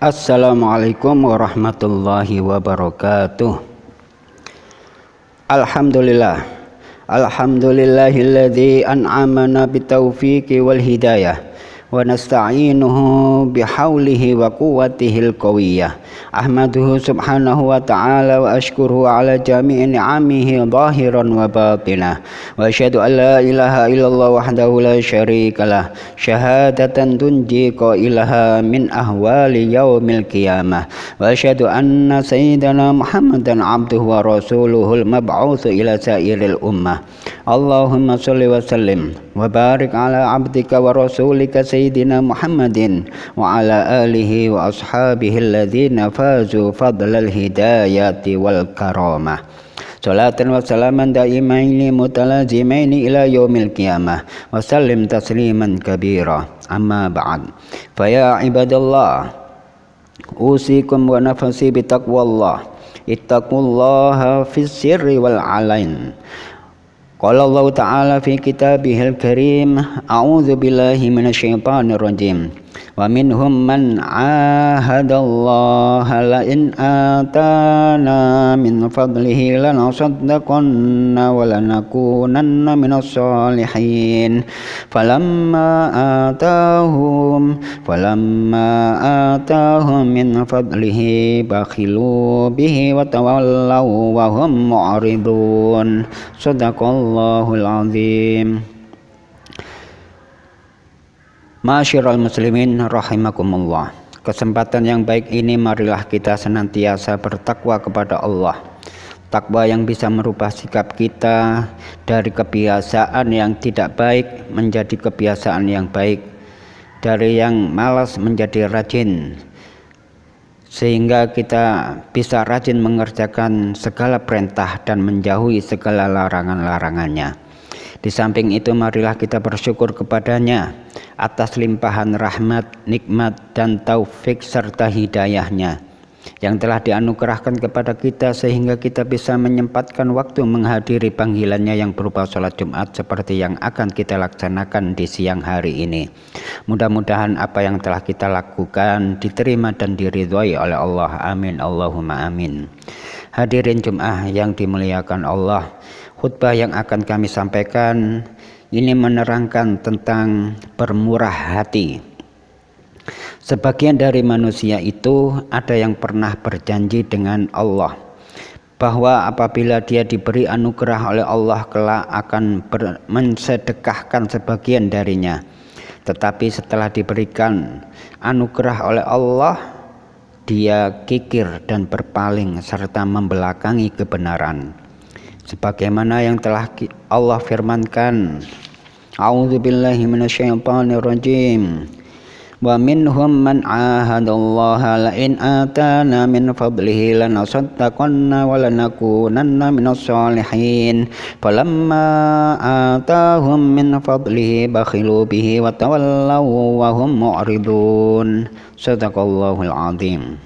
Assalamualaikum warahmatullahi wabarakatuh. Alhamdulillah. Alhamdulillahilladzi an'amana bitaufiqi wal hidayah wa nasta'inuhu bihaulihi wa quwwatihil qawiyyah. Ahmaduhu subhanahu wa ta'ala wa ashkuruhu ala jami'i ni'amihi zahiran wa batinah. Wa asyhadu an la ilaha illallah wahdahu la syarikalah syahadatan tunji qailaha min ahwali yaumil qiyamah. Wa asyhadu anna sayyidana Muhammadan abduhu wa rasuluhul mab'utsu ila sairil ummah. Allahumma sholli wa sallim wa barik ala abdika wa rasulika sayyidina Muhammadin wa ala alihi wa ashabihi alladzina fazu fadlal hidayati wal karamah. Salatan wa salaman daimaini mutalazimaini ila yaumil qiyamah wa sallim tasliman kabira. Amma ba'd. Fa ya ibadallah, usikum wa nafsi bi taqwallah. Ittaqullaha fis sirri wal alain. Qala Allah Ta'ala fi kitabihil karim, a'udzu billahi minasyaitonir rajim. Wa minhum man 'ahadallaha la in atana min fadlihi lanasaddaqanna wa lanakunanna minas solihin. Falamma atahum min fadlihi bakhilu bihi wa tawallaw wa hum mu'ridun. Shadaqallahul azim. Ma'asyiral muslimin rahimakumullah. Kesempatan yang baik ini marilah kita senantiasa bertakwa kepada Allah. Takwa yang bisa merubah sikap kita dari kebiasaan yang tidak baik menjadi kebiasaan yang baik, dari yang malas menjadi rajin, sehingga kita bisa rajin mengerjakan segala perintah dan menjauhi segala larangan-larangannya. Di samping itu marilah kita bersyukur kepadanya atas limpahan rahmat, nikmat dan taufik serta hidayahnya yang telah dianugerahkan kepada kita sehingga kita bisa menyempatkan waktu menghadiri panggilannya yang berupa sholat Jumat seperti yang akan kita laksanakan di siang hari ini. Mudah-mudahan apa yang telah kita lakukan diterima dan diridhai oleh Allah. Amin Allahumma amin. Hadirin Jum'ah yang dimuliakan Allah, khutbah yang akan kami sampaikan ini menerangkan tentang bermurah hati. Sebagian dari manusia itu ada yang pernah berjanji dengan Allah bahwa apabila dia diberi anugerah oleh Allah kelak akan mensedekahkan sebagian darinya. Tetapi setelah diberikan anugerah oleh Allah, dia kikir dan berpaling serta membelakangi kebenaran. Sebagaimana yang telah Allah firmankan, a'udzubillahi minasyaitonir rajim. Wa minhum man 'ahadallaha la in atana min fadlihi lanasaddaqanna wa lanakunanna minas solihin. Falamma atahum min fadlihi bakhilu bihi wa tawallaw wa hum mu'ridun. Shadaqallahul azim.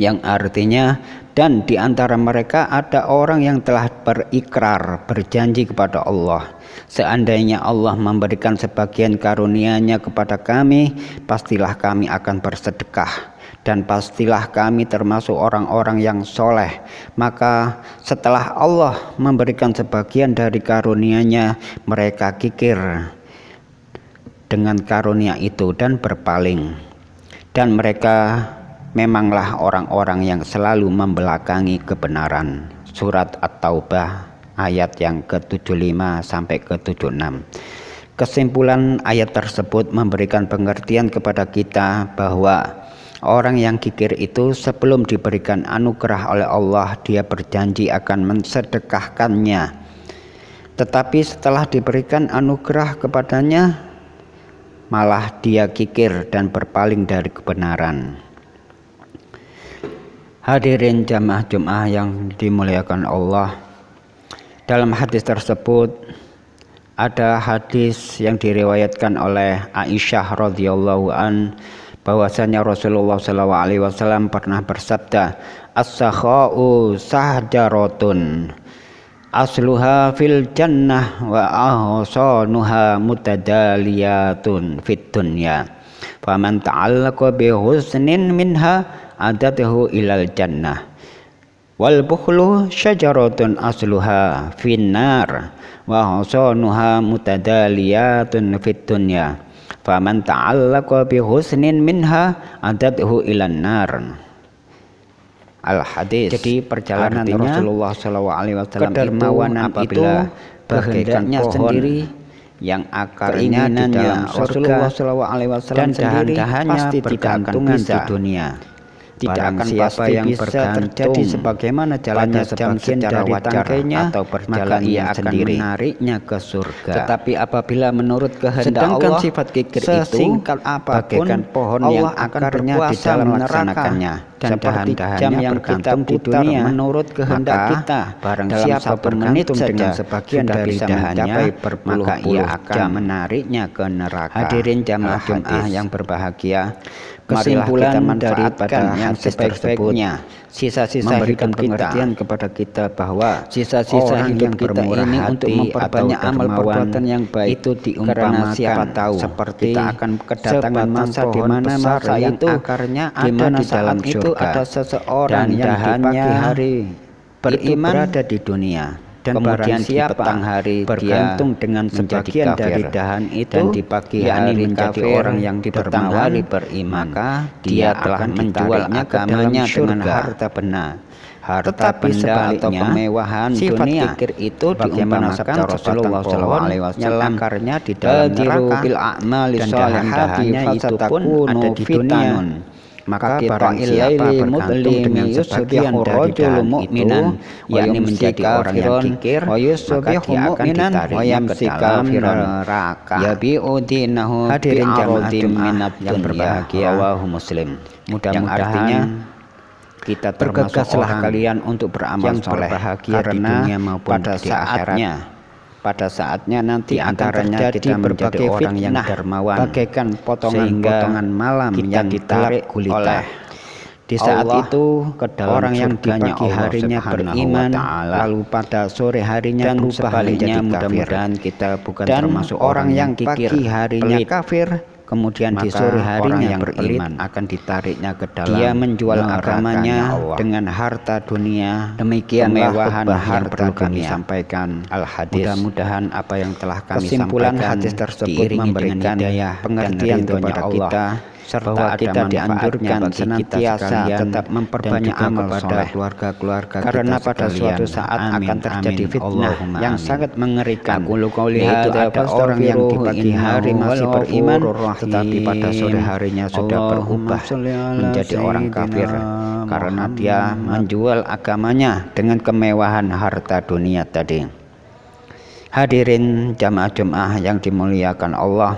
Yang artinya, dan di antara mereka ada orang yang telah berikrar, berjanji kepada Allah, seandainya Allah memberikan sebagian karunia-Nya kepada kami, pastilah kami akan bersedekah dan pastilah kami termasuk orang-orang yang soleh. Maka setelah Allah memberikan sebagian dari karunia-Nya, mereka kikir dengan karunia itu dan berpaling, dan mereka memanglah orang-orang yang selalu membelakangi kebenaran. Surat At-Taubah ayat yang ke-75 sampai ke-76. Kesimpulan ayat tersebut memberikan pengertian kepada kita bahwa orang yang kikir itu sebelum diberikan anugerah oleh Allah, dia berjanji akan mensedekahkannya. Tetapi setelah diberikan anugerah kepadanya, malah dia kikir dan berpaling dari kebenaran. Hadirin jamaah Jum'ah yang dimuliakan Allah, dalam hadis tersebut ada hadis yang diriwayatkan oleh Aisyah radhiyallahu an bahwasanya Rasulullah SAW pernah bersabda, as-sakha'u sahjaratun asluha fil jannah wa ahsanuha mutadaliyatun fit dunya. Faman ta'allaqa bi husnin minha adathu ilal jannah. Wal bukhlu syajaratun asluha finnar wa hasanuha mutadaliyatun fid dunya. Faman ta'allaqa bi husnin minha adathu ilan nar. Al-hadis. Jadi perjalanan Rasulullah SAW kedermawanan itu bagaikan sendiri yang akarnya di dalam Rasulullah SAW dan dahan-dahannya pasti bergantungan di dunia. Tidak akan siapa yang terjadi sebagaimana jalannya sebagian dari tangkainya, atau berjalan ia akan menariknya ke surga. Tetapi apabila menurut kehendak Allah, sifat kikir sesingkat apapun bagaikan pohon yang akarnya di dalam melaksanakannya, dan dahan-dahannya yang bergantung di dunia menurut kehendak kita, barang siapa bermenit dengan sebagian dari dahannya, maka ia akan menariknya ke neraka. Hadirin jamaah Jumat yang berbahagia, kesimpulan dari yang sebaik-baiknya sisa-sisa hidup pengertian kepada kita bahwa sisa-sisa hidup kita ini untuk memperbanyak amal perbuatan yang baik itu diumpamakan siapa tahu seperti kita akan kedatangan masa di mana masa itu akarnya ada di dalam surga, ada seseorang yang di pagi hari beriman berada di dunia, dan kemudian di petang hari bergantung dengan sebagian dari dahan itu, dan di pagi hari menjadi orang yang berdermawan beriman, maka dia telah menjual agamanya dengan harta benda. Tetapi sebaliknya, atau kemewahan dunia itu diumpamakan Rasulullah SAW yang akarnya di dalam neraka, dan dahan-dahannya itu pun ada di dunia. Maka barang siapa bergantung dengan sebagian dari dahan itu, yakni menjadi orang yang kikir, maka dia akan ditariknya ke dalam neraka. Hadirin jamaah Jumat yang berbahagia, rawahu Muslim. Mudah-mudahan kita bergegaslah kalian untuk beramal soleh, karena pada saatnya nanti antaranya kita menjadi orang yang dermawan, bagaikan potongan-potongan malam yang ditarik oleh di saat itu ke dalam orang yang di pagi harinya beriman, lalu pada sore harinya berubah menjadi mudah-mudahan kita bukan termasuk orang yang pagi harinya kafir, kemudian di sore harinya yang beriman akan ditariknya ke dalam. Dia menjual agamanya dengan harta dunia. Demikianlah khutbah yang perlu kami sampaikan. Al-hadis. Mudah-mudahan apa yang telah kami sampaikan hadis tersebut memberikan pengertian kepada kita, serta kita dianjurkan senantiasa tetap memperbanyak amal pada keluarga-keluarga kita, karena pada suatu saat akan terjadi fitnah yang sangat mengerikan, yaitu ada orang yang di pagi hari masih beriman, tetapi pada sore harinya sudah berubah menjadi orang kafir karena dia menjual agamanya dengan kemewahan harta dunia tadi. Hadirin jamaah Jumat yang dimuliakan Allah,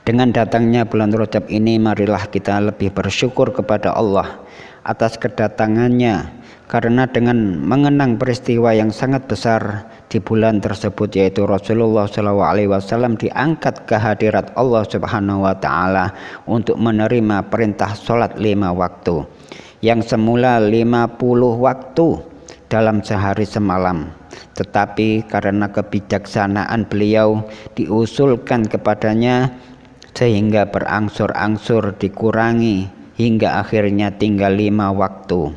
dengan datangnya bulan Rajab ini, marilah kita lebih bersyukur kepada Allah atas kedatangannya, karena dengan mengenang peristiwa yang sangat besar di bulan tersebut, yaitu Rasulullah SAW diangkat ke hadirat Allah Subhanahu wa Ta'ala untuk menerima perintah sholat 5 waktu yang semula 50 waktu dalam sehari semalam, tetapi karena kebijaksanaan beliau diusulkan kepadanya sehingga berangsur-angsur dikurangi hingga akhirnya tinggal 5 waktu,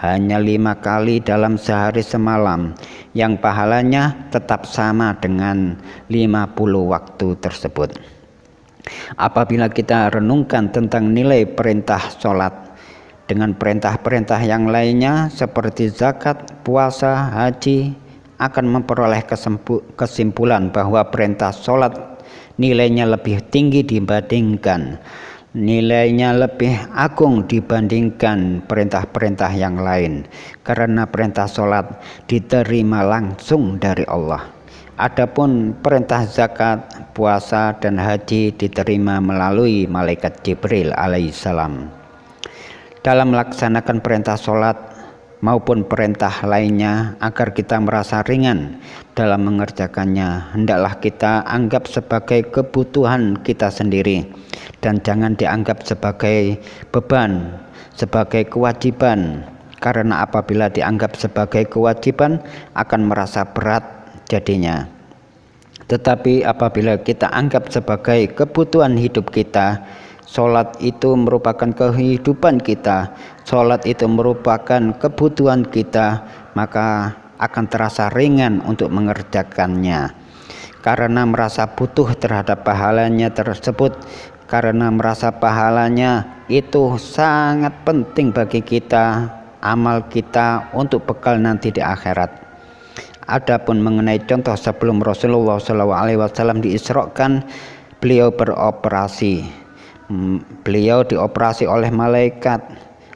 hanya 5 kali dalam sehari semalam, yang pahalanya tetap sama dengan 50 waktu tersebut. Apabila kita renungkan tentang nilai perintah sholat dengan perintah-perintah yang lainnya seperti zakat, puasa, haji, akan memperoleh kesimpulan bahwa perintah sholat nilainya lebih tinggi nilainya lebih agung dibandingkan perintah-perintah yang lain, karena perintah sholat diterima langsung dari Allah. Adapun perintah zakat, puasa, dan haji diterima melalui malaikat Jibril alaihissalam. Dalam melaksanakan perintah sholat maupun perintah lainnya, agar kita merasa ringan dalam mengerjakannya, hendaklah kita anggap sebagai kebutuhan kita sendiri, dan jangan dianggap sebagai beban, sebagai kewajiban, karena apabila dianggap sebagai kewajiban akan merasa berat jadinya. Tetapi apabila kita anggap sebagai kebutuhan hidup kita, sholat itu merupakan kehidupan kita, sholat itu merupakan kebutuhan kita, maka akan terasa ringan untuk mengerjakannya. Karena merasa butuh terhadap pahalanya tersebut, karena merasa pahalanya itu sangat penting bagi kita, amal kita untuk bekal nanti di akhirat. Adapun mengenai contoh sebelum Rasulullah SAW diisrokan, beliau beroperasi, beliau dioperasi oleh malaikat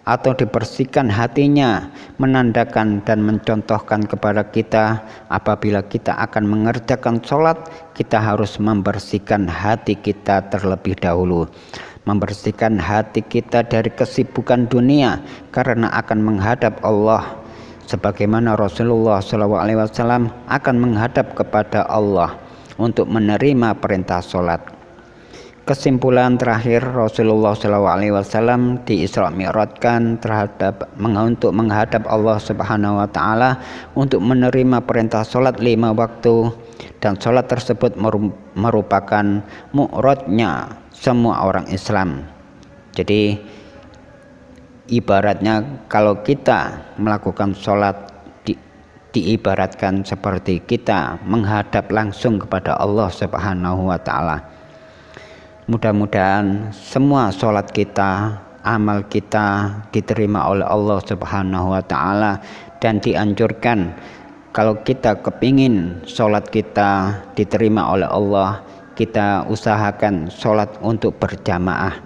atau dibersihkan hatinya, menandakan dan mencontohkan kepada kita apabila kita akan mengerjakan sholat, kita harus membersihkan hati kita terlebih dahulu, membersihkan hati kita dari kesibukan dunia karena akan menghadap Allah. Sebagaimana Rasulullah SAW akan menghadap kepada Allah untuk menerima perintah sholat. Kesimpulan terakhir, Rasulullah SAW di Isra Mi'rajkan untuk menghadap Allah Subhanahu wa Ta'ala untuk menerima perintah sholat 5 waktu, dan sholat tersebut merupakan mu'rajnya semua orang Islam. Jadi ibaratnya kalau kita melakukan sholat diibaratkan seperti kita menghadap langsung kepada Allah Subhanahu wa Ta'ala. Mudah-mudahan semua sholat kita, amal kita diterima oleh Allah Subhanahu wa Ta'ala, dan dianjurkan kalau kita kepingin sholat kita diterima oleh Allah, kita usahakan sholat untuk berjamaah.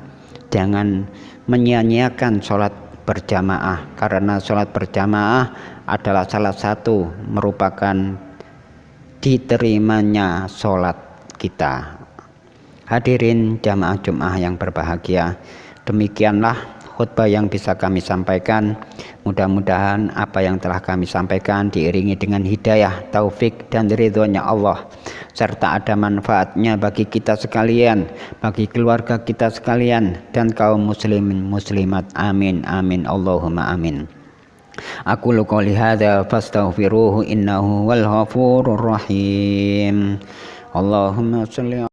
Jangan menyia-nyiakan sholat berjamaah, karena sholat berjamaah adalah salah satu merupakan diterimanya sholat kita. Hadirin jamaah Jumat yang berbahagia, demikianlah khutbah yang bisa kami sampaikan. Mudah-mudahan apa yang telah kami sampaikan diiringi dengan hidayah, taufik dan ridhonya Allah, serta ada manfaatnya bagi kita sekalian, bagi keluarga kita sekalian, dan kaum muslimin muslimat. Amin amin Allahumma amin. Aqulu qouli hadza fastaghfiruhu innahu wal ghafurur rahim. Allahumma shalli